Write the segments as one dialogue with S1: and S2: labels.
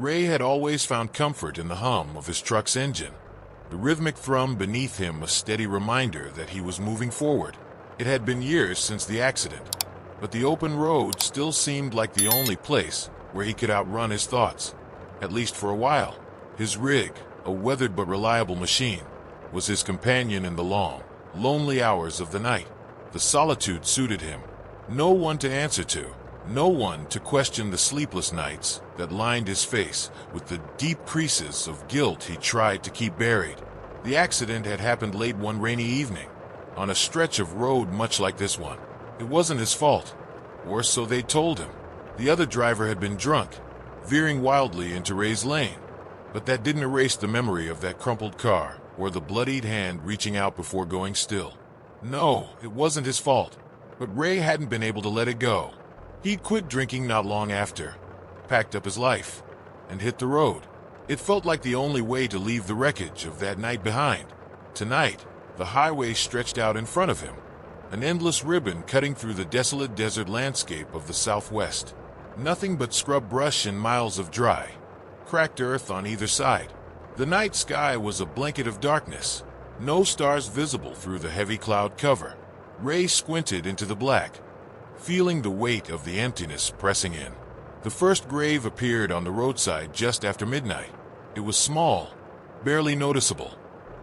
S1: Ray had always found comfort in the hum of his truck's engine, the rhythmic thrum beneath him a steady reminder that he was moving forward. It had been years since the accident, but the open road still seemed like the only place where he could outrun his thoughts, at least for a while. His rig, a weathered but reliable machine, was his companion in the long, lonely hours of the night. The solitude suited him. No one to answer to, no one to question the sleepless nights that lined his face with the deep creases of guilt he tried to keep buried. The accident had happened late one rainy evening, on a stretch of road much like this one. It wasn't his fault, or so they told him. The other driver had been drunk, veering wildly into Ray's lane, but that didn't erase the memory of that crumpled car or the bloodied hand reaching out before going still. No, it wasn't his fault, but Ray hadn't been able to let it go. He'd quit drinking not long after, packed up his life, and hit the road. It felt like the only way to leave the wreckage of that night behind. Tonight, the highway stretched out in front of him, an endless ribbon cutting through the desolate desert landscape of the Southwest. Nothing but scrub brush and miles of dry, cracked earth on either side. The night sky was a blanket of darkness, no stars visible through the heavy cloud cover. Ray squinted into the black, feeling the weight of the emptiness pressing in. The first grave appeared on the roadside just after midnight. It was small, barely noticeable,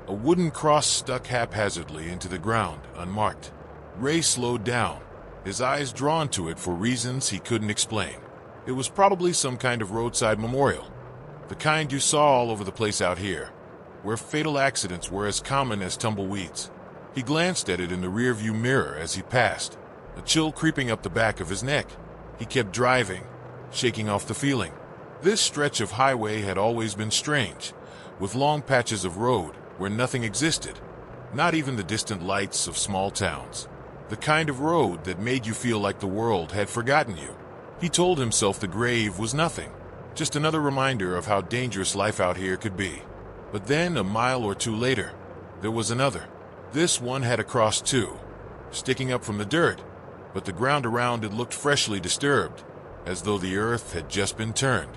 S1: a wooden cross stuck haphazardly into the ground, unmarked. Ray slowed down, his eyes drawn to it for reasons he couldn't explain. It was probably some kind of roadside memorial, the kind you saw all over the place out here, where fatal accidents were as common as tumbleweeds. He glanced at it in the rearview mirror as he passed, a chill creeping up the back of his neck. He kept driving, shaking off the feeling. This stretch of highway had always been strange, with long patches of road where nothing existed, not even the distant lights of small towns. The kind of road that made you feel like the world had forgotten you. He told himself the grave was nothing, just another reminder of how dangerous life out here could be. But then, a mile or two later, there was another. This one had a cross too, sticking up from the dirt, but the ground around it looked freshly disturbed, as though the earth had just been turned.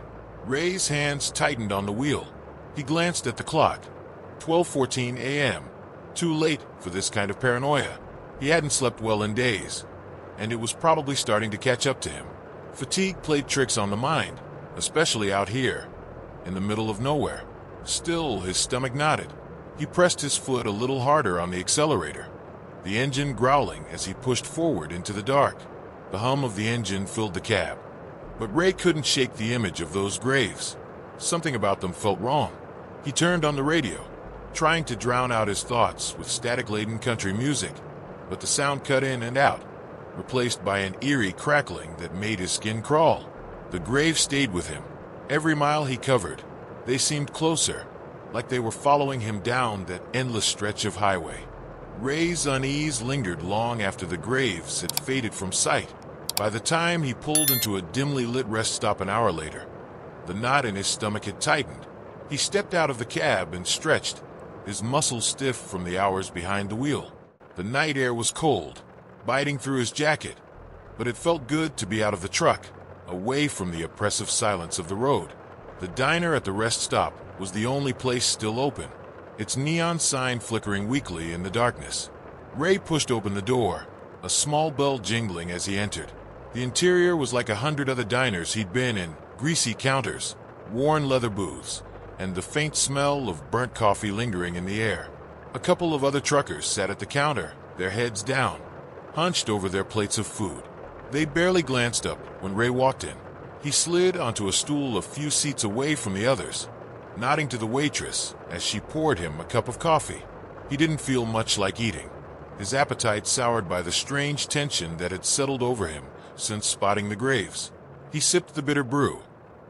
S1: Ray's hands tightened on the wheel. He glanced at the clock. 12:14 a.m. Too late for this kind of paranoia. He hadn't slept well in days, and it was probably starting to catch up to him. Fatigue played tricks on the mind, especially out here, in the middle of nowhere. Still, his stomach knotted. He pressed his foot a little harder on the accelerator, the engine growling as he pushed forward into the dark. The hum of the engine filled the cab. But Ray couldn't shake the image of those graves. Something about them felt wrong. He turned on the radio, trying to drown out his thoughts with static-laden country music, but the sound cut in and out, replaced by an eerie crackling that made his skin crawl. The graves stayed with him. Every mile he covered, they seemed closer, like they were following him down that endless stretch of highway. Ray's unease lingered long after the graves had faded from sight. By the time he pulled into a dimly lit rest stop an hour later, the knot in his stomach had tightened. He stepped out of the cab and stretched, his muscles stiff from the hours behind the wheel. The night air was cold, biting through his jacket, but it felt good to be out of the truck, away from the oppressive silence of the road. The diner at the rest stop was the only place still open, its neon sign flickering weakly in the darkness. Ray pushed open the door, a small bell jingling as he entered. The interior was like 100 other diners he'd been in, greasy counters, worn leather booths, and the faint smell of burnt coffee lingering in the air. A couple of other truckers sat at the counter, their heads down, hunched over their plates of food. They barely glanced up when Ray walked in. He slid onto a stool a few seats away from the others, nodding to the waitress as she poured him a cup of coffee. He didn't feel much like eating, his appetite soured by the strange tension that had settled over him since spotting the graves. He sipped the bitter brew,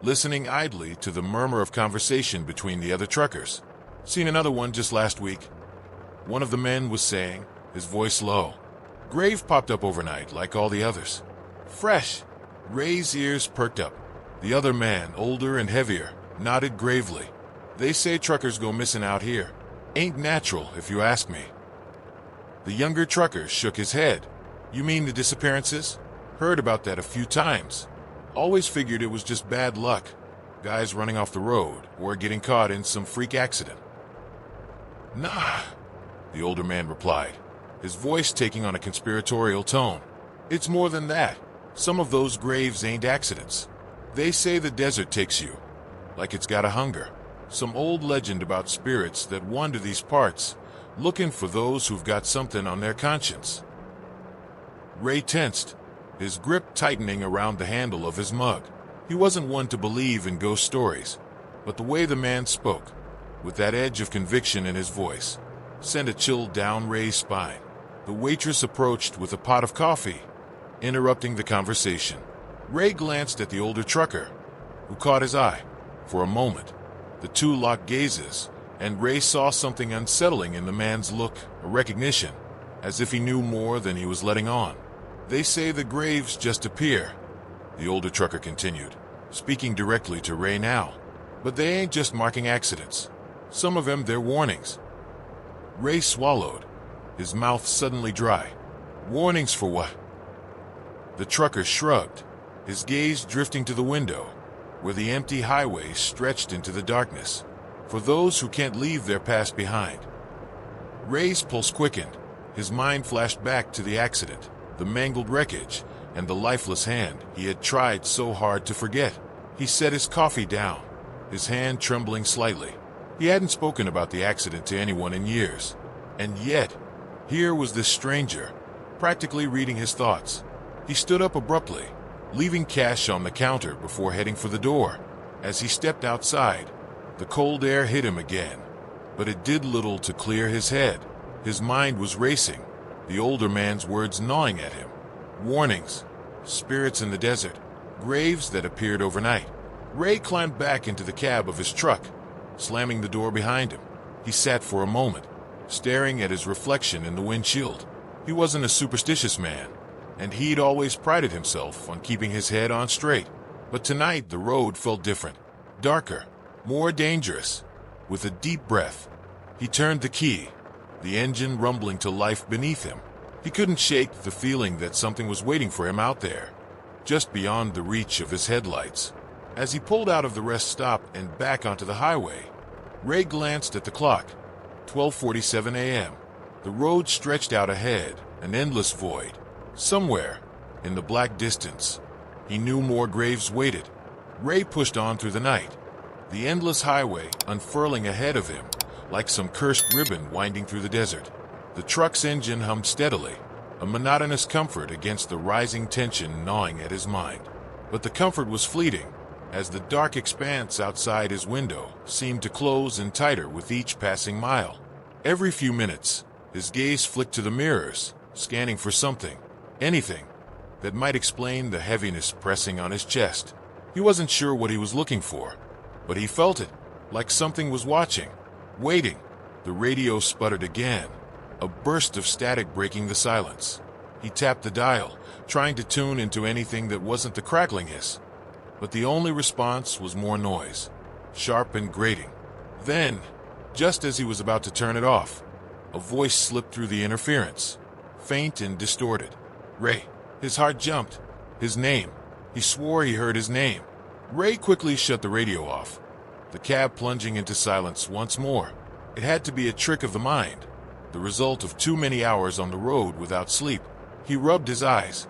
S1: listening idly to the murmur of conversation between the other truckers. "Seen another one just last week," one of the men was saying, his voice low. "Grave popped up overnight like all the others. Fresh." Ray's ears perked up. The other man, older and heavier, nodded gravely. "They say truckers go missing out here. Ain't natural, if you ask me." The younger trucker shook his head. "You mean the disappearances? Heard about that a few times. Always figured it was just bad luck. guys running off the road or getting caught in some freak accident. Nah, the older man replied, his voice taking on a conspiratorial tone. It's more than that. Some of those graves ain't accidents. They say the desert takes you, like it's got a hunger. Some old legend about spirits that wander these parts, looking for those who've got something on their conscience. Ray tensed, his grip tightening around the handle of his mug. He wasn't one to believe in ghost stories, but the way the man spoke, with that edge of conviction in his voice, sent a chill down Ray's spine. The waitress approached with a pot of coffee, interrupting the conversation. Ray glanced at the older trucker, who caught his eye. For a moment, the two locked gazes, and Ray saw something unsettling in the man's look, a recognition, as if he knew more than he was letting on. They say the graves just appear, the older trucker continued, speaking directly to Ray now. But they ain't just marking accidents. Some of them, they're warnings. Ray swallowed, his mouth suddenly dry. Warnings for what? The trucker shrugged, his gaze drifting to the window, where the empty highway stretched into the darkness. For those who can't leave their past behind. Ray's pulse quickened, his mind flashed back to the accident, the mangled wreckage, and the lifeless hand he had tried so hard to forget. He set his coffee down, his hand trembling slightly. He hadn't spoken about the accident to anyone in years. And yet, here was this stranger, practically reading his thoughts. He stood up abruptly, leaving cash on the counter before heading for the door. As he stepped outside, the cold air hit him again, but it did little to clear his head. His mind was racing, the older man's words gnawing at him. Warnings, spirits in the desert, graves that appeared overnight. Ray climbed back into the cab of his truck, slamming the door behind him. He sat for a moment, staring at his reflection in the windshield. He wasn't a superstitious man, and he'd always prided himself on keeping his head on straight. But tonight the road felt different, darker, more dangerous. With a deep breath, he turned the key, the engine rumbling to life beneath him. He couldn't shake the feeling that something was waiting for him out there, just beyond the reach of his headlights. As he pulled out of the rest stop and back onto the highway, Ray glanced at the clock. 12:47 a.m. The road stretched out ahead, an endless void. Somewhere, in the black distance, he knew more graves waited. Ray pushed on through the night, the endless highway unfurling ahead of him, like some cursed ribbon winding through the desert. The truck's engine hummed steadily, a monotonous comfort against the rising tension gnawing at his mind. But the comfort was fleeting, as the dark expanse outside his window seemed to close in tighter with each passing mile. Every few minutes, his gaze flicked to the mirrors, scanning for something, anything, that might explain the heaviness pressing on his chest. He wasn't sure what he was looking for, but he felt it, like something was watching, waiting. The radio sputtered again, a burst of static breaking the silence. He tapped the dial, trying to tune into anything that wasn't the crackling hiss. But the only response was more noise, sharp and grating. Then, just as he was about to turn it off, a voice slipped through the interference, faint and distorted. Ray. His heart jumped. His name. He swore he heard his name. Ray quickly shut the radio off, the cab plunging into silence once more. It had to be a trick of the mind, the result of too many hours on the road without sleep. He rubbed his eyes,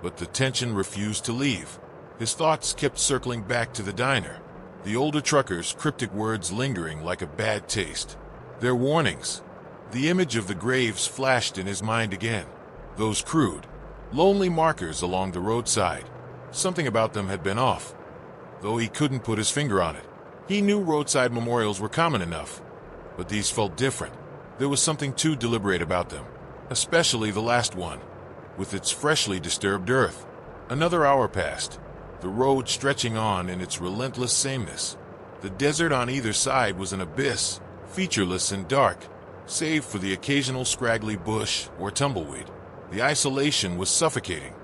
S1: but the tension refused to leave. His thoughts kept circling back to the diner, the older trucker's cryptic words lingering like a bad taste. Their warnings. The image of the graves flashed in his mind again. Those crude, lonely markers along the roadside. Something about them had been off, though he couldn't put his finger on it. He knew roadside memorials were common enough, but these felt different. There was something too deliberate about them, especially the last one, with its freshly disturbed earth. Another hour passed, the road stretching on in its relentless sameness. The desert on either side was an abyss, featureless and dark, save for the occasional scraggly bush or tumbleweed. The isolation was suffocating,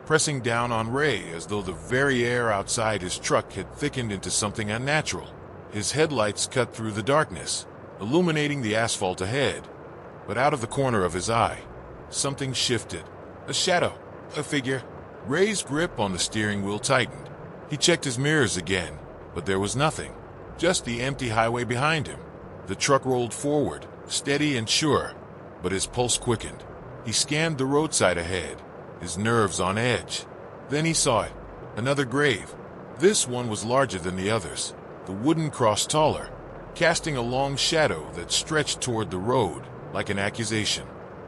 S1: pressing down on Ray as though the very air outside his truck had thickened into something unnatural. His headlights cut through the darkness, illuminating the asphalt ahead. But out of the corner of his eye, something shifted. A shadow, a figure. Ray's grip on the steering wheel tightened. He checked his mirrors again, But there was nothing, just the empty highway behind him. The truck rolled forward, steady and sure, but his pulse quickened. He scanned the roadside ahead, his nerves on edge. Then he saw it, another grave. This one was larger than the others, the wooden cross taller, casting a long shadow that stretched toward the road like an accusation.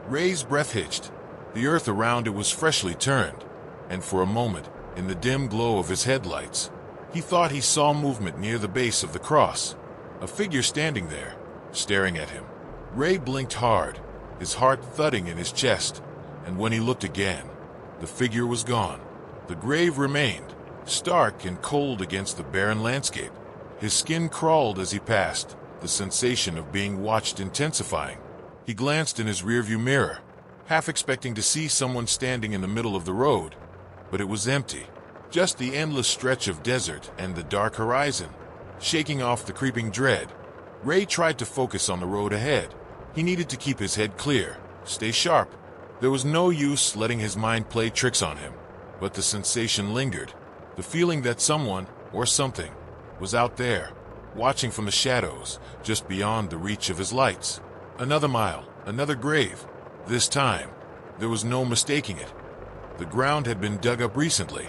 S1: Ray's breath hitched. The earth around it was freshly turned, and for a moment, in the dim glow of his headlights, he thought he saw movement near the base of the cross, a figure standing there, staring at him. Ray blinked hard, his heart thudding in his chest, and when he looked again, the figure was gone. The grave remained, stark and cold against the barren landscape. His skin crawled as he passed, the sensation of being watched intensifying. He glanced in his rearview mirror, half expecting to see someone standing in the middle of the road, but it was empty. Just the endless stretch of desert and the dark horizon, shaking off the creeping dread. Ray tried to focus on the road ahead. He needed to keep his head clear, stay sharp. There was no use letting his mind play tricks on him. But the sensation lingered, the feeling that someone, or something, was out there, watching from the shadows, just beyond the reach of his lights. Another mile, another grave. This time, there was no mistaking it. The ground had been dug up recently,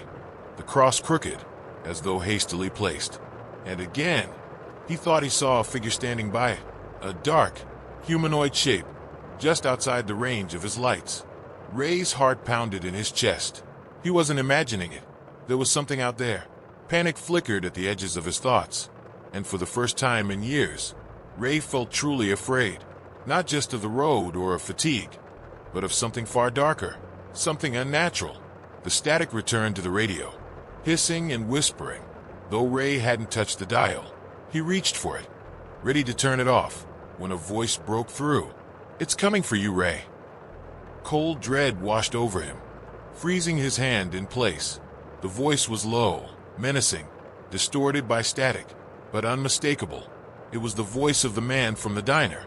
S1: the cross crooked, as though hastily placed. And again, he thought he saw a figure standing by it, a dark, humanoid shape, just outside the range of his lights. Ray's heart pounded in his chest. He wasn't imagining it. There was something out there. Panic flickered at the edges of his thoughts, and for the first time in years, Ray felt truly afraid, not just of the road or of fatigue, but of something far darker, something unnatural. The static returned to the radio, hissing and whispering. Though Ray hadn't touched the dial, he reached for it, ready to turn it off, when a voice broke through. "It's coming for you, Ray." Cold dread washed over him, freezing his hand in place. The voice was low, menacing, distorted by static, but unmistakable. It was the voice of the man from the diner,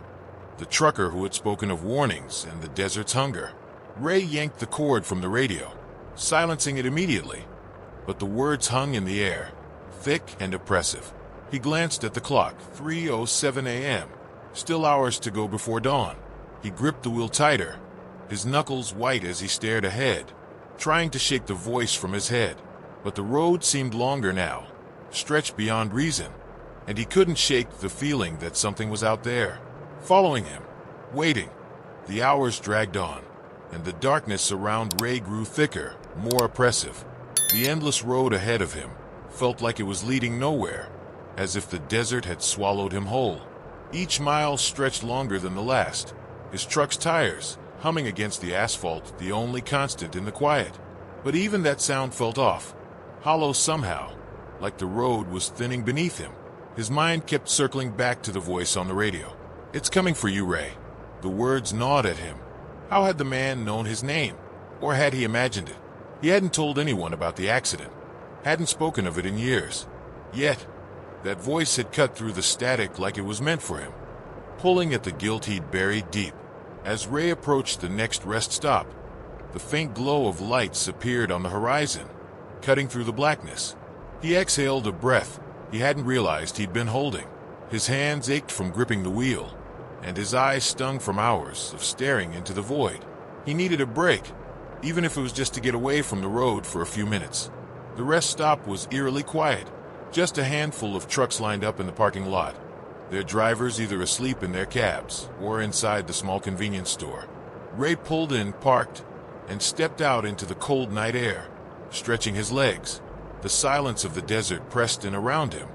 S1: the trucker who had spoken of warnings and the desert's hunger. Ray yanked the cord from the radio, silencing it immediately, but the words hung in the air, thick and oppressive. He glanced at the clock, 3:07 a.m., still hours to go before dawn. He gripped the wheel tighter, his knuckles white as he stared ahead, trying to shake the voice from his head. But the road seemed longer now, stretched beyond reason, and he couldn't shake the feeling that something was out there, following him, waiting. The hours dragged on, and the darkness around Ray grew thicker, more oppressive. The endless road ahead of him felt like it was leading nowhere, as if the desert had swallowed him whole. Each mile stretched longer than the last, his truck's tires humming against the asphalt, the only constant in the quiet. But even that sound felt off, hollow somehow, like the road was thinning beneath him. His mind kept circling back to the voice on the radio. "It's coming for you, Ray." The words gnawed at him. How had the man known his name? Or had he imagined it? He hadn't told anyone about the accident, hadn't spoken of it in years. Yet, that voice had cut through the static like it was meant for him, pulling at the guilt he'd buried deep. As Ray approached the next rest stop, the faint glow of lights appeared on the horizon, cutting through the blackness. He exhaled a breath he hadn't realized he'd been holding. His hands ached from gripping the wheel, and his eyes stung from hours of staring into the void. He needed a break, even if it was just to get away from the road for a few minutes. The rest stop was eerily quiet, just a handful of trucks lined up in the parking lot, their drivers either asleep in their cabs or inside the small convenience store. Ray pulled in, parked, and stepped out into the cold night air, stretching his legs. The silence of the desert pressed in around him,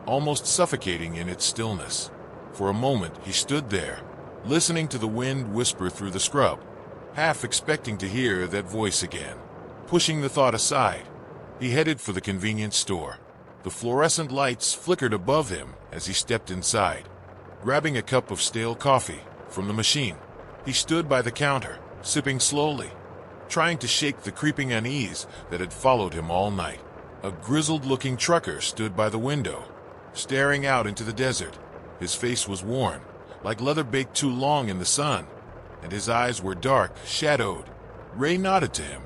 S1: almost suffocating in its stillness. For a moment he stood there, listening to the wind whisper through the scrub, half expecting to hear that voice again. Pushing the thought aside, he headed for the convenience store. The fluorescent lights flickered above him as he stepped inside. Grabbing a cup of stale coffee from the machine, he stood by the counter, sipping slowly, trying to shake the creeping unease that had followed him all night. A grizzled-looking trucker stood by the window, staring out into the desert. His face was worn, like leather baked too long in the sun, and his eyes were dark, shadowed. Ray nodded to him,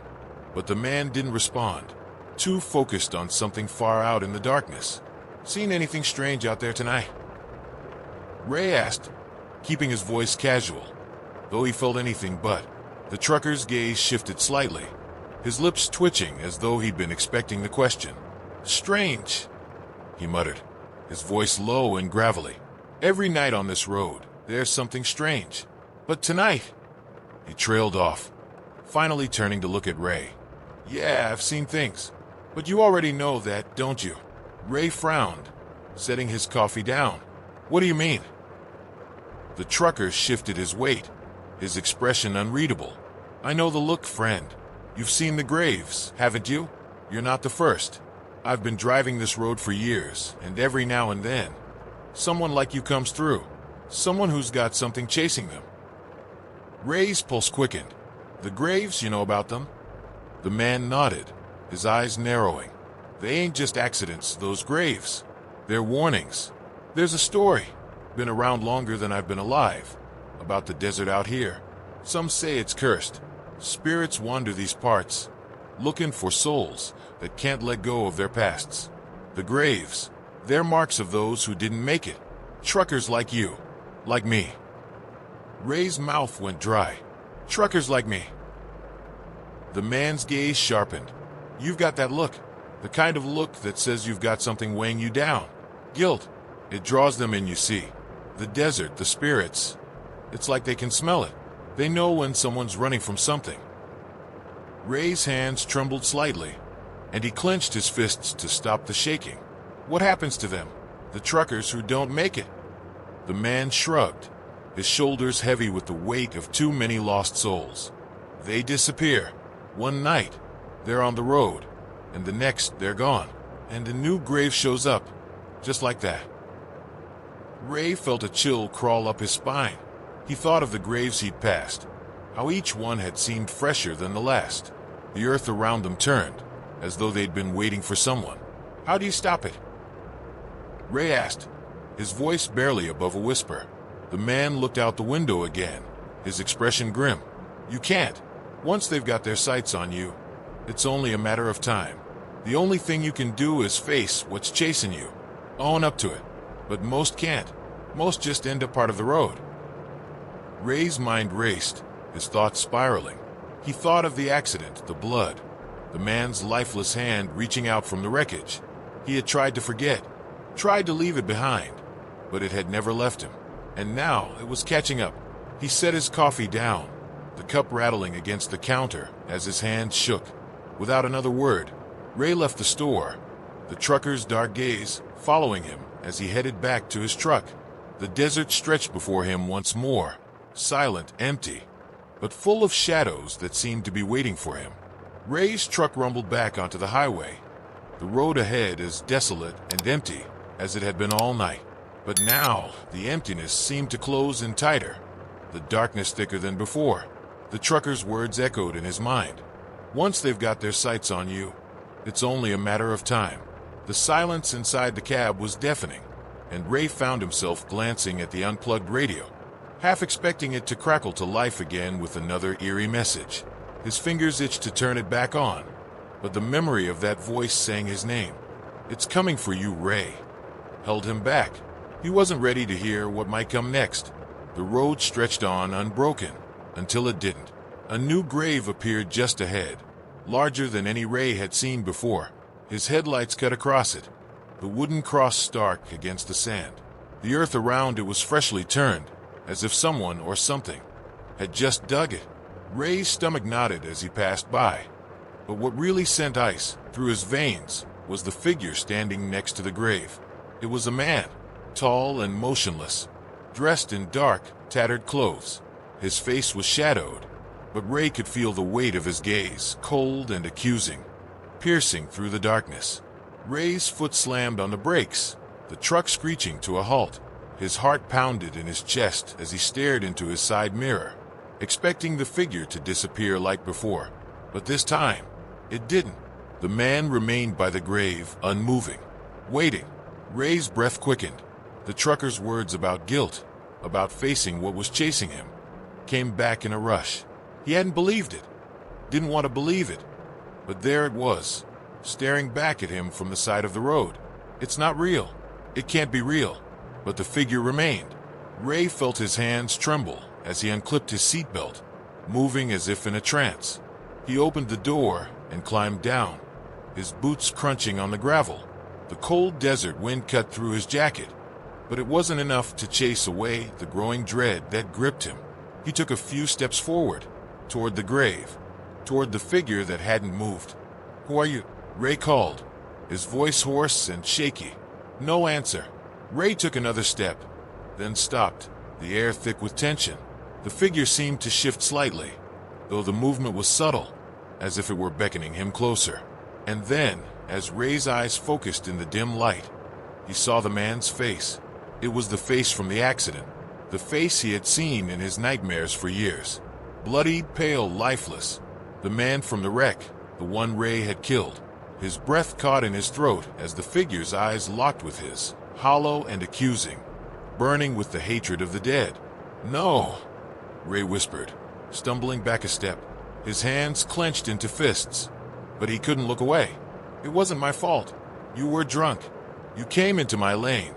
S1: but the man didn't respond, too focused on something far out in the darkness. Seen anything strange out there tonight?" Ray asked, keeping his voice casual, though he felt anything but. The trucker's gaze shifted slightly, his lips twitching as though he'd been expecting the question. "Strange," he muttered, his voice low and gravelly. "Every night on this road, there's something strange. But tonight—" He trailed off, finally turning to look at Ray. "Yeah, I've seen things. But you already know that, don't you?" Ray frowned, setting his coffee down. "What do you mean?" The trucker shifted his weight, his expression unreadable. "I know the look, friend. You've seen the graves, haven't you? You're not the first. I've been driving this road for years, and every now and then, someone like you comes through. Someone who's got something chasing them." Ray's pulse quickened. "The graves, you know about them?" The man nodded, his eyes narrowing. "They ain't just accidents, those graves. They're warnings. There's a story, been around longer than I've been alive, about the desert out here. Some say it's cursed. Spirits wander these parts, looking for souls that can't let go of their pasts. The graves, they're marks of those who didn't make it. Truckers like you, like me." Ray's mouth went dry. "Truckers like me." The man's gaze sharpened. "You've got that look, the kind of look that says you've got something weighing you down. Guilt. It draws them in, you see. The desert, the spirits. It's like they can smell it. They know when someone's running from something." Ray's hands trembled slightly, and he clenched his fists to stop the shaking. "What happens to them? The truckers who don't make it?" The man shrugged, his shoulders heavy with the weight of too many lost souls. "They disappear. One night, they're on the road, and the next, they're gone, and a new grave shows up, just like that." Ray felt a chill crawl up his spine. He thought of the graves he'd passed, how each one had seemed fresher than the last. The earth around them turned, as though they'd been waiting for someone. "How do you stop it?" Ray asked, his voice barely above a whisper. The man looked out the window again, his expression grim. "You can't. Once they've got their sights on you, it's only a matter of time. The only thing you can do is face what's chasing you. Own up to it. But most can't. Most just end up part of the road." Ray's mind raced, his thoughts spiraling. He thought of the accident, the blood, the man's lifeless hand reaching out from the wreckage. He had tried to forget, tried to leave it behind, but it had never left him. And now it was catching up. He set his coffee down, the cup rattling against the counter as his hand shook. Without another word, Ray left the store, the trucker's dark gaze following him as he headed back to his truck. The desert stretched before him once more, silent, empty, but full of shadows that seemed to be waiting for him. Ray's truck rumbled back onto the highway, the road ahead as desolate and empty as it had been all night. But now, the emptiness seemed to close in tighter, the darkness thicker than before. The trucker's words echoed in his mind. "Once they've got their sights on you, it's only a matter of time." The silence inside the cab was deafening, and Ray found himself glancing at the unplugged radio, half expecting it to crackle to life again with another eerie message. His fingers itched to turn it back on, but the memory of that voice saying his name, "It's coming for you, Ray," held him back. He wasn't ready to hear what might come next. The road stretched on unbroken, until it didn't. A new grave appeared just ahead, larger than any Ray had seen before. His headlights cut across it, the wooden cross stark against the sand. The earth around it was freshly turned, as if someone or something had just dug it. Ray's stomach knotted as he passed by, but what really sent ice through his veins was the figure standing next to the grave. It was a man, tall and motionless, dressed in dark, tattered clothes. His face was shadowed, but Ray could feel the weight of his gaze, cold and accusing, piercing through the darkness. Ray's foot slammed on the brakes, the truck screeching to a halt. His heart pounded in his chest as he stared into his side mirror, expecting the figure to disappear like before. But this time, it didn't. The man remained by the grave, unmoving, waiting. Ray's breath quickened. The trucker's words about guilt, about facing what was chasing him, came back in a rush. He hadn't believed it, didn't want to believe it, but there it was, staring back at him from the side of the road. It's not real. It can't be real. But the figure remained. Ray felt his hands tremble as he unclipped his seatbelt, moving as if in a trance. He opened the door and climbed down, his boots crunching on the gravel. The cold desert wind cut through his jacket, but it wasn't enough to chase away the growing dread that gripped him. He took a few steps forward, toward the grave, toward the figure that hadn't moved. "Who are you?" Ray called, his voice hoarse and shaky. No answer. Ray took another step, then stopped, the air thick with tension. The figure seemed to shift slightly, though the movement was subtle, as if it were beckoning him closer. And then, as Ray's eyes focused in the dim light, he saw the man's face. It was the face from the accident, the face he had seen in his nightmares for years. Bloody, pale, lifeless. The man from the wreck, the one Ray had killed. His breath caught in his throat as the figure's eyes locked with his, hollow and accusing, burning with the hatred of the dead. "No," Ray whispered, stumbling back a step, his hands clenched into fists. But he couldn't look away. "It wasn't my fault. You were drunk. You came into my lane.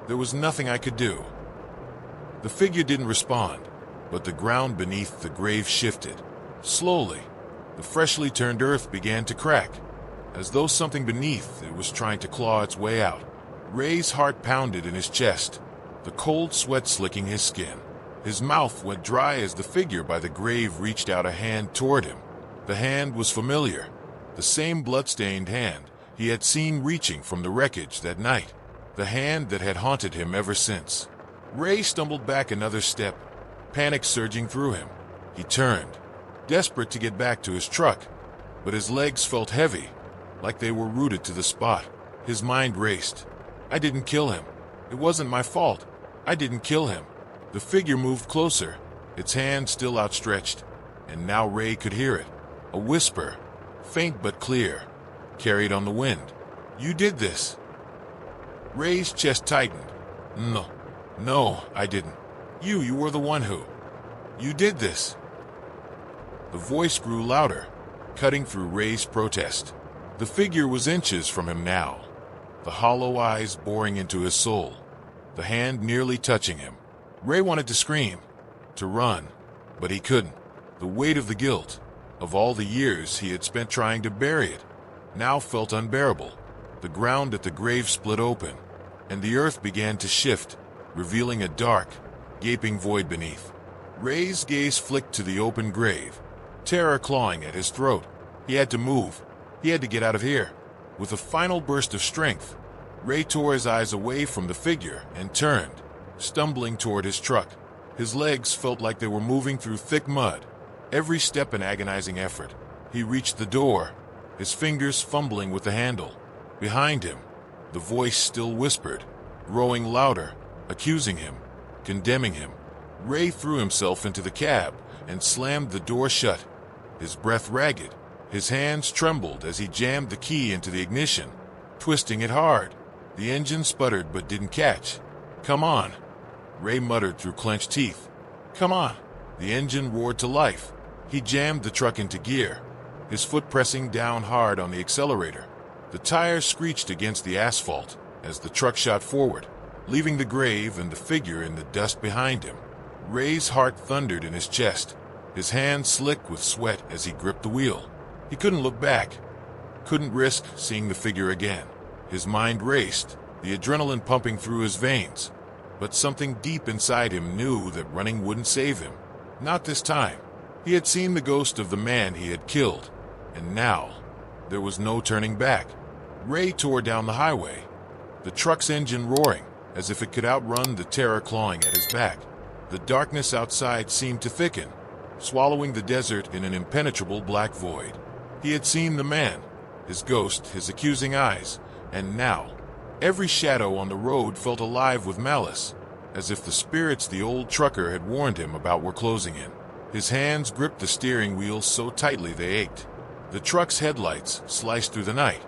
S1: There was nothing I could do." The figure didn't respond, but the ground beneath the grave shifted. Slowly, the freshly turned earth began to crack, as though something beneath it was trying to claw its way out. Ray's heart pounded in his chest, the cold sweat slicking his skin. His mouth went dry as the figure by the grave reached out a hand toward him. The hand was familiar, the same blood-stained hand he had seen reaching from the wreckage that night, the hand that had haunted him ever since. Ray stumbled back another step, panic surging through him. He turned, desperate to get back to his truck, but his legs felt heavy, like they were rooted to the spot. His mind raced. "I didn't kill him. It wasn't my fault. I didn't kill him." The figure moved closer, its hand still outstretched, and now Ray could hear it. A whisper, faint but clear, carried on the wind. "You did this." Ray's chest tightened. No, I didn't. You were the one who. You did this." The voice grew louder, cutting through Ray's protest. The figure was inches from him now, the hollow eyes boring into his soul, the hand nearly touching him. Ray wanted to scream, to run, but he couldn't. The weight of the guilt, of all the years he had spent trying to bury it, now felt unbearable. The ground at the grave split open, and the earth began to shift, revealing a dark, gaping void beneath. Ray's gaze flicked to the open grave, terror clawing at his throat. He had to move. He had to get out of here. With a final burst of strength, Ray tore his eyes away from the figure and turned, stumbling toward his truck. His legs felt like they were moving through thick mud, every step an agonizing effort. He reached the door, his fingers fumbling with the handle. Behind him, the voice still whispered, growing louder, accusing him, condemning him. Ray threw himself into the cab and slammed the door shut, his breath ragged. His hands trembled as he jammed the key into the ignition, twisting it hard. The engine sputtered but didn't catch. "Come on," Ray muttered through clenched teeth. "Come on." The engine roared to life. He jammed the truck into gear, his foot pressing down hard on the accelerator. The tires screeched against the asphalt as the truck shot forward, leaving the grave and the figure in the dust behind him. Ray's heart thundered in his chest, his hands slick with sweat as he gripped the wheel. He couldn't look back, couldn't risk seeing the figure again. His mind raced, the adrenaline pumping through his veins. But something deep inside him knew that running wouldn't save him. Not this time. He had seen the ghost of the man he had killed, and now there was no turning back. Ray tore down the highway, the truck's engine roaring as if it could outrun the terror clawing at his back. The darkness outside seemed to thicken, swallowing the desert in an impenetrable black void. He had seen the man, his ghost, his accusing eyes, and now every shadow on the road felt alive with malice, as if the spirits the old trucker had warned him about were closing in. His hands gripped the steering wheel so tightly they ached. The truck's headlights sliced through the night,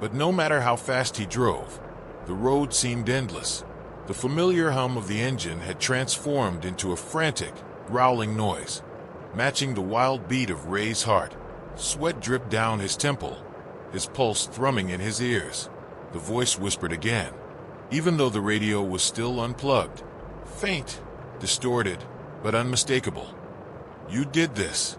S1: but no matter how fast he drove, the road seemed endless. The familiar hum of the engine had transformed into a frantic, growling noise, matching the wild beat of Ray's heart. Sweat dripped down his temple, his pulse thrumming in his ears. The voice whispered again, even though the radio was still unplugged. Faint, distorted, but unmistakable. "You did this."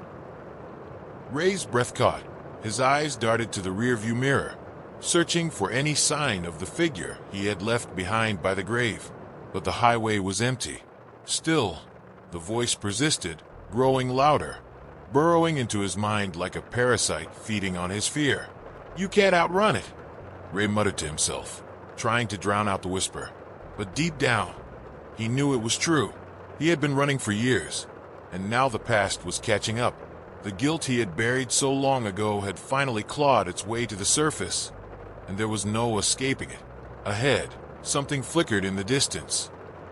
S1: Ray's breath caught. His eyes darted to the rearview mirror, searching for any sign of the figure he had left behind by the grave. But the highway was empty. Still, the voice persisted, growing louder, burrowing into his mind like a parasite feeding on his fear. "You can't outrun it," Ray muttered to himself, trying to drown out the whisper. But deep down, he knew it was true. He had been running for years, and now the past was catching up. The guilt he had buried so long ago had finally clawed its way to the surface, and there was no escaping it. Ahead, something flickered in the distance.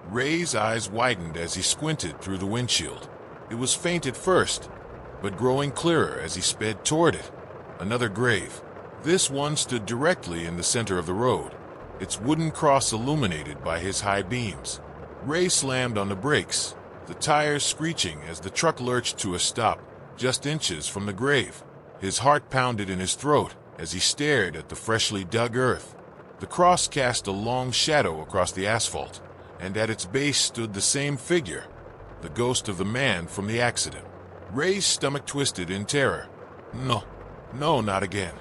S1: Ray's eyes widened as he squinted through the windshield. It was faint at first, but growing clearer as he sped toward it. Another grave. This one stood directly in the center of the road, its wooden cross illuminated by his high beams. Ray slammed on the brakes, the tires screeching as the truck lurched to a stop just inches from the grave. His heart pounded in his throat as he stared at the freshly dug earth. The cross cast a long shadow across the asphalt, and at its base stood the same figure, the ghost of the man from the accident. Ray's stomach twisted in terror. No, not again.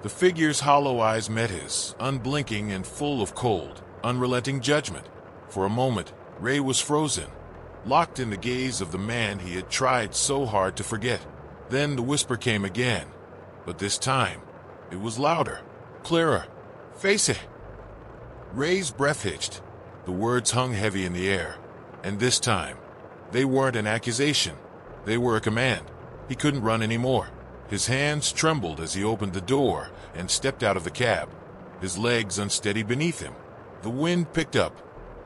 S1: The figure's hollow eyes met his, unblinking and full of cold, unrelenting judgment. For a moment, Ray was frozen, locked in the gaze of the man he had tried so hard to forget. Then the whisper came again, but this time, it was louder, clearer. "Face it." Ray's breath hitched. The words hung heavy in the air, and this time, they weren't an accusation. They were a command. He couldn't run anymore. His hands trembled as he opened the door and stepped out of the cab, his legs unsteady beneath him. The wind picked up,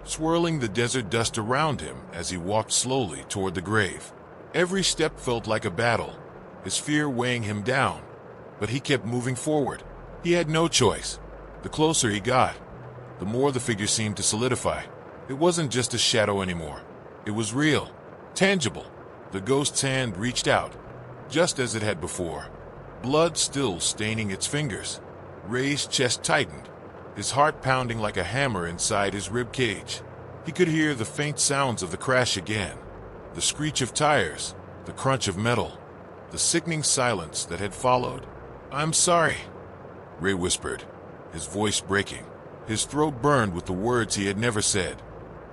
S1: swirling the desert dust around him as he walked slowly toward the grave. Every step felt like a battle, his fear weighing him down, but he kept moving forward. He had no choice. The closer he got, the more the figure seemed to solidify. It wasn't just a shadow anymore. It was real, tangible. The ghost's hand reached out, just as it had before, blood still staining its fingers. Ray's chest tightened, his heart pounding like a hammer inside his rib cage. He could hear the faint sounds of the crash again, the screech of tires, the crunch of metal, the sickening silence that had followed. "I'm sorry," Ray whispered, his voice breaking. His throat burned with the words he had never said,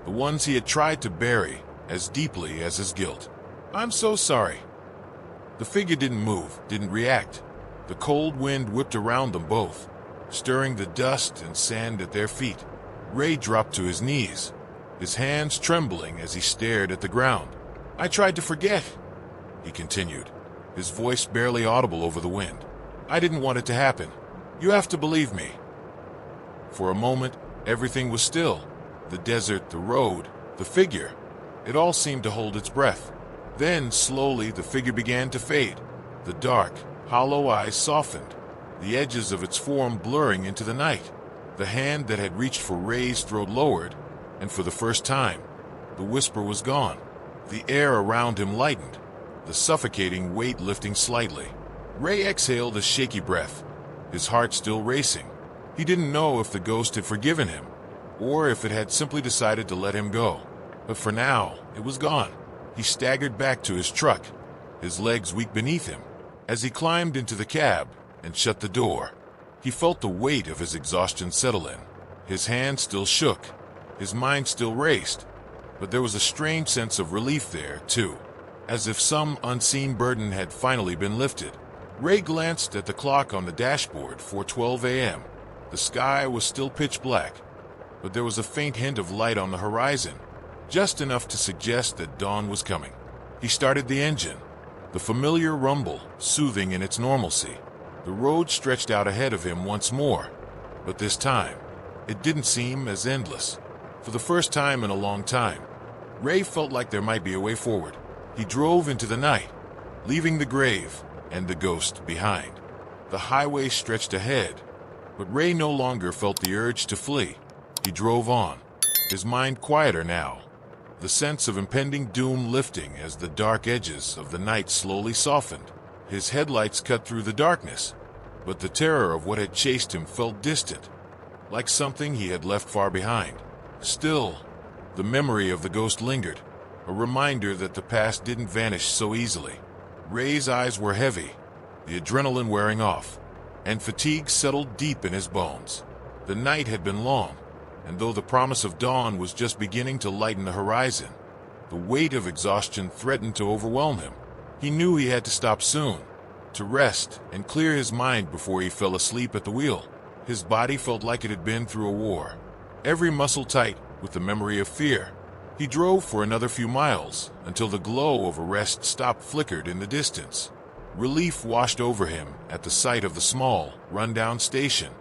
S1: the ones he had tried to bury as deeply as his guilt. "I'm so sorry." The figure didn't move, didn't react. The cold wind whipped around them both, stirring the dust and sand at their feet. Ray dropped to his knees, his hands trembling as he stared at the ground. "I tried to forget," he continued, his voice barely audible over the wind. "I didn't want it to happen. You have to believe me." For a moment, everything was still. The desert, the road, the figure. It all seemed to hold its breath. Then, slowly, the figure began to fade. The dark, hollow eyes softened, the edges of its form blurring into the night. The hand that had reached for Ray's throat lowered, and for the first time, the whisper was gone. The air around him lightened, the suffocating weight lifting slightly. Ray exhaled a shaky breath, his heart still racing. He didn't know if the ghost had forgiven him, or if it had simply decided to let him go. But for now, it was gone. He staggered back to his truck, his legs weak beneath him. As he climbed into the cab and shut the door, he felt the weight of his exhaustion settle in. His hands still shook, his mind still raced, but there was a strange sense of relief there, too, as if some unseen burden had finally been lifted. Ray glanced at the clock on the dashboard, 4:12 a.m. The sky was still pitch black, but there was a faint hint of light on the horizon, just enough to suggest that dawn was coming. He started the engine, the familiar rumble soothing in its normalcy. The road stretched out ahead of him once more, but this time, it didn't seem as endless. For the first time in a long time, Ray felt like there might be a way forward. He drove into the night, leaving the grave and the ghost behind. The highway stretched ahead, but Ray no longer felt the urge to flee. He drove on, his mind quieter now, the sense of impending doom lifting as the dark edges of the night slowly softened. His headlights cut through the darkness, but the terror of what had chased him felt distant, like something he had left far behind. Still, the memory of the ghost lingered, a reminder that the past didn't vanish so easily. Ray's eyes were heavy, the adrenaline wearing off, and fatigue settled deep in his bones. The night had been long, and though the promise of dawn was just beginning to lighten the horizon, the weight of exhaustion threatened to overwhelm him. He knew he had to stop soon, to rest and clear his mind before he fell asleep at the wheel. His body felt like it had been through a war, every muscle tight with the memory of fear. He drove for another few miles until the glow of a rest stop flickered in the distance. Relief washed over him at the sight of the small, run-down station,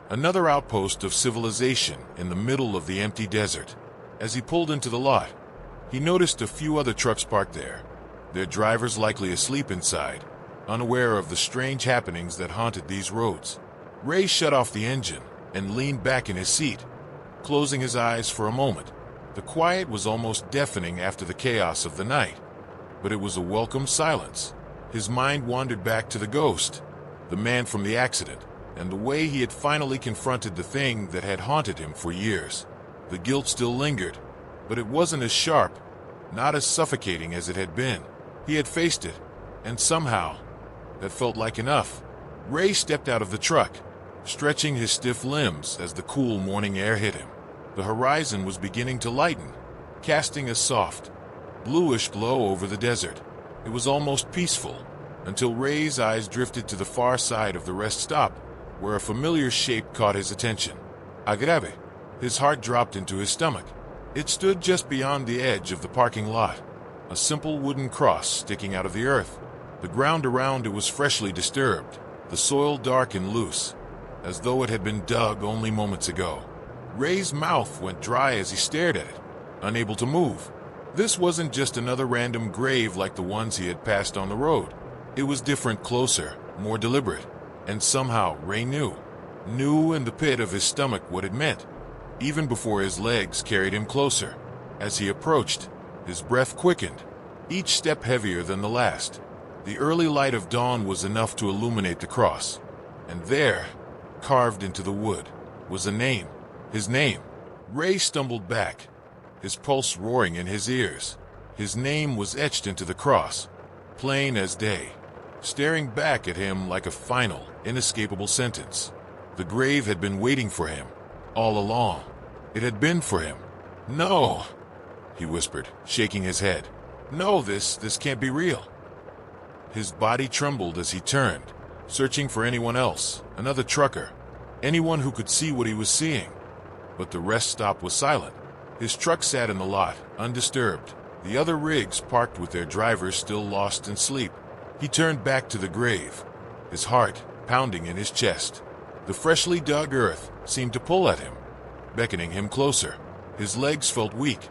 S1: another outpost of civilization in the middle of the empty desert. As he pulled into the lot, he noticed a few other trucks parked there, their drivers likely asleep inside, unaware of the strange happenings that haunted these roads. Ray shut off the engine and leaned back in his seat, closing his eyes for a moment. The quiet was almost deafening after the chaos of the night, but it was a welcome silence. His mind wandered back to the ghost, the man from the accident, and the way he had finally confronted the thing that had haunted him for years. The guilt still lingered, but it wasn't as sharp, not as suffocating as it had been. He had faced it, and somehow, that felt like enough. Ray stepped out of the truck, stretching his stiff limbs as the cool morning air hit him. The horizon was beginning to lighten, casting a soft, bluish glow over the desert. It was almost peaceful, until Ray's eyes drifted to the far side of the rest stop, where a familiar shape caught his attention. Agrave. His heart dropped into his stomach. It stood just beyond the edge of the parking lot, a simple wooden cross sticking out of the earth. The ground around it was freshly disturbed, the soil dark and loose, as though it had been dug only moments ago. Ray's mouth went dry as he stared at it, unable to move. This wasn't just another random grave like the ones he had passed on the road. It was different, closer, more deliberate, and somehow Ray knew in the pit of his stomach what it meant, even before his legs carried him closer. As he approached, his breath quickened, each step heavier than the last. The early light of dawn was enough to illuminate the cross, and there, carved into the wood, was a name. His name. Ray stumbled back, his pulse roaring in his ears. His name was etched into the cross, plain as day, staring back at him like a final, inescapable sentence. The grave had been waiting for him, all along. It had been for him. "No," he whispered, shaking his head. "No, this can't be real." His body trembled as he turned, searching for anyone else, another trucker, anyone who could see what he was seeing. But the rest stop was silent. His truck sat in the lot, undisturbed, the other rigs parked with their drivers still lost in sleep. He turned back to the grave, his heart pounding in his chest. The freshly dug earth seemed to pull at him, beckoning him closer. His legs felt weak,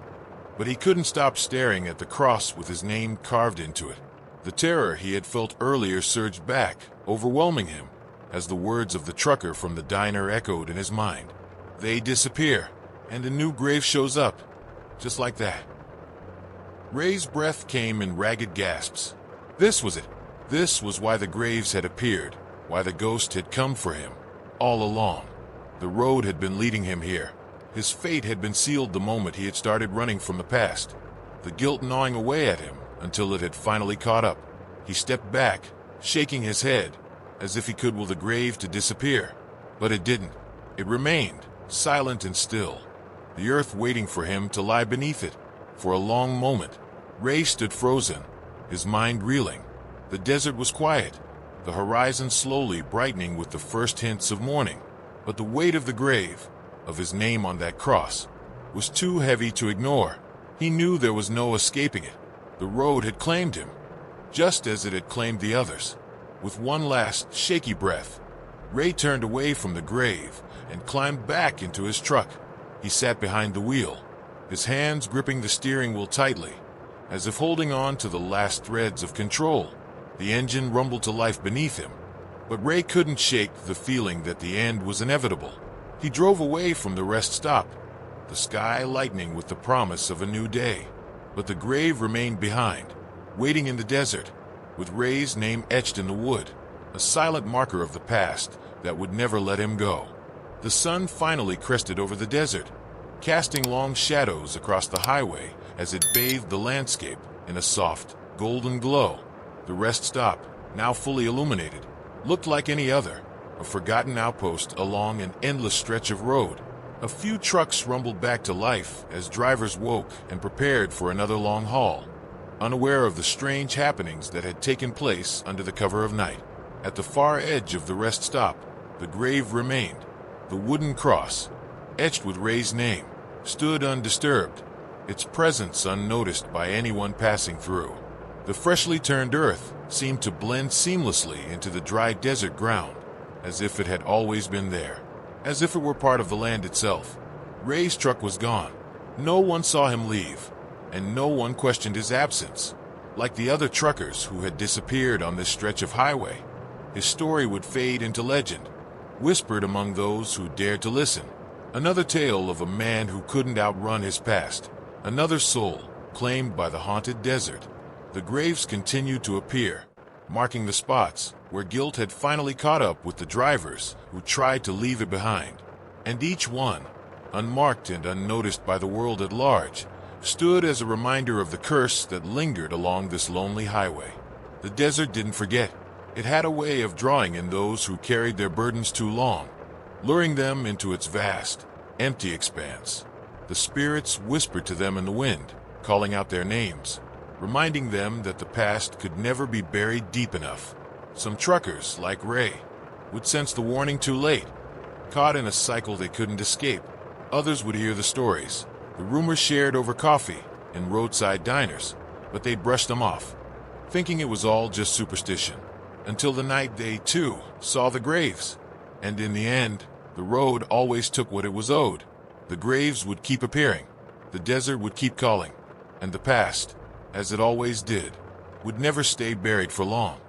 S1: but he couldn't stop staring at the cross with his name carved into it. The terror he had felt earlier surged back, overwhelming him, as the words of the trucker from the diner echoed in his mind. They disappear, and a new grave shows up, just like that. Ray's breath came in ragged gasps. This was it. This was why the graves had appeared, why the ghost had come for him. All along, the road had been leading him here. His fate had been sealed the moment he had started running from the past, the guilt gnawing away at him until it had finally caught up. He stepped back, shaking his head, as if he could will the grave to disappear. But it didn't. It remained, silent and still, the earth waiting for him to lie beneath it. For a long moment, Ray stood frozen, his mind reeling. The desert was quiet, the horizon slowly brightening with the first hints of morning. But the weight of the grave, of his name on that cross, was too heavy to ignore. He knew there was no escaping it. The road had claimed him, just as it had claimed the others. With one last, shaky breath, Ray turned away from the grave and climbed back into his truck. He sat behind the wheel, his hands gripping the steering wheel tightly, as if holding on to the last threads of control. The engine rumbled to life beneath him, but Ray couldn't shake the feeling that the end was inevitable. He drove away from the rest stop, the sky lightening with the promise of a new day. But the grave remained behind, waiting in the desert, with Ray's name etched in the wood. a silent marker of the past that would never let him go. The sun finally crested over the desert, casting long shadows across the highway as it bathed the landscape in a soft, golden glow. The rest stop, now fully illuminated, looked like any other, a forgotten outpost along an endless stretch of road. A few trucks rumbled back to life as drivers woke and prepared for another long haul, unaware of the strange happenings that had taken place under the cover of night. At the far edge of the rest stop, the grave remained. The wooden cross, etched with Ray's name, stood undisturbed, its presence unnoticed by anyone passing through. The freshly turned earth seemed to blend seamlessly into the dry desert ground, as if it had always been there, as if it were part of the land itself. Ray's truck was gone. No one saw him leave, and no one questioned his absence. Like the other truckers who had disappeared on this stretch of highway, his story would fade into legend, whispered among those who dared to listen. Another tale of a man who couldn't outrun his past, another soul claimed by the haunted desert. The graves continued to appear, marking the spots where guilt had finally caught up with the drivers who tried to leave it behind. And each one, unmarked and unnoticed by the world at large, stood as a reminder of the curse that lingered along this lonely highway. The desert didn't forget. It had a way of drawing in those who carried their burdens too long, luring them into its vast, empty expanse. The spirits whispered to them in the wind, calling out their names, reminding them that the past could never be buried deep enough. Some truckers, like Ray, would sense the warning too late, caught in a cycle they couldn't escape. Others would hear the stories, the rumors shared over coffee in roadside diners, but they'd brush them off, thinking it was all just superstition, until the night they, too, saw the graves. And in the end, the road always took what it was owed. The graves would keep appearing, the desert would keep calling, and the past, as it always did, would never stay buried for long.